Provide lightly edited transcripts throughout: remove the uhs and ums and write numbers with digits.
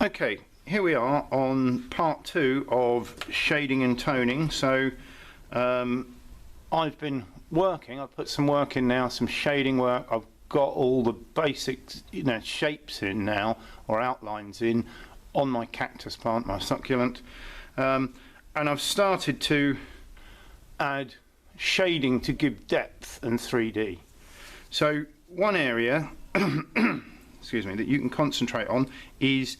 Okay, here we are on part 2 of shading and toning. So I've been working, I've put some work in now, some shading work. I've got all the basics, shapes in now, or outlines in, on my cactus plant, my succulent. And I've started to add shading to give depth and 3D. So one area excuse me, that you can concentrate on is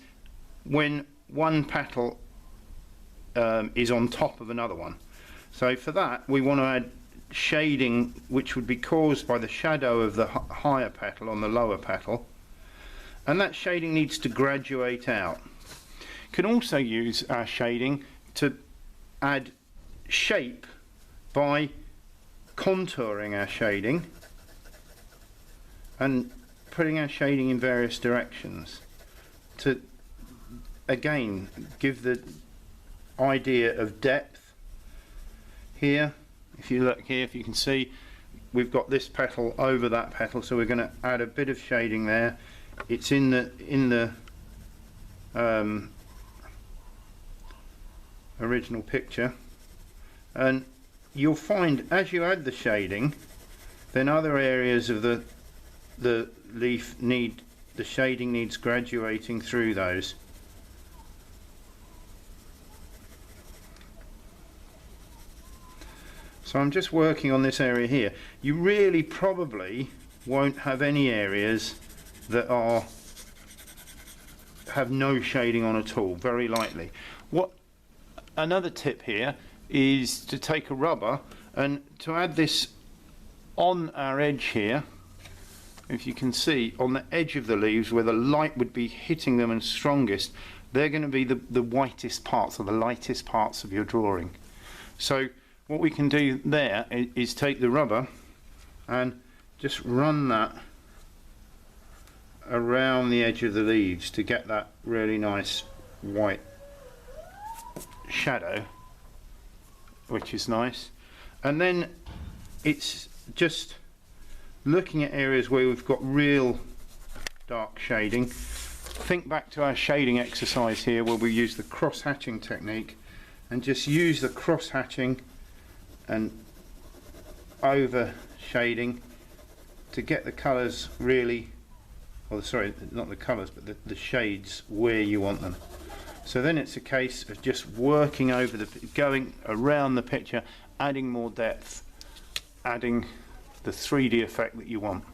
when one petal is on top of another one. So for that we want to add shading which would be caused by the shadow of the higher petal on the lower petal, and that shading needs to graduate out. Can also use our shading to add shape by contouring our shading and putting our shading in various directions to again give the idea of depth. Here, if you look here, if you can see, we've got this petal over that petal, so we're going to add a bit of shading there. It's in the original picture, and you'll find as you add the shading, then other areas of the leaf the shading needs graduating through those. So I'm just working on this area here. You really probably won't have any areas that have no shading on at all, very lightly. Another tip here is to take a rubber and to add this on our edge here. If you can see on the edge of the leaves where the light would be hitting them and strongest, they're going to be the whitest parts, or the lightest parts of your drawing. So what we can do there is take the rubber and just run that around the edge of the leaves to get that really nice white shadow, which is nice. And then it's just looking at areas where we've got real dark shading. Think back to our shading exercise here where we use the cross hatching technique, and just use the cross hatching and over shading to get the colours really, or sorry, not the colours, but the shades where you want them. So then it's a case of just working over going around the picture, adding more depth, adding the 3D effect that you want.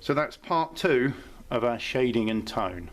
So that's part 2 of our shading and tone.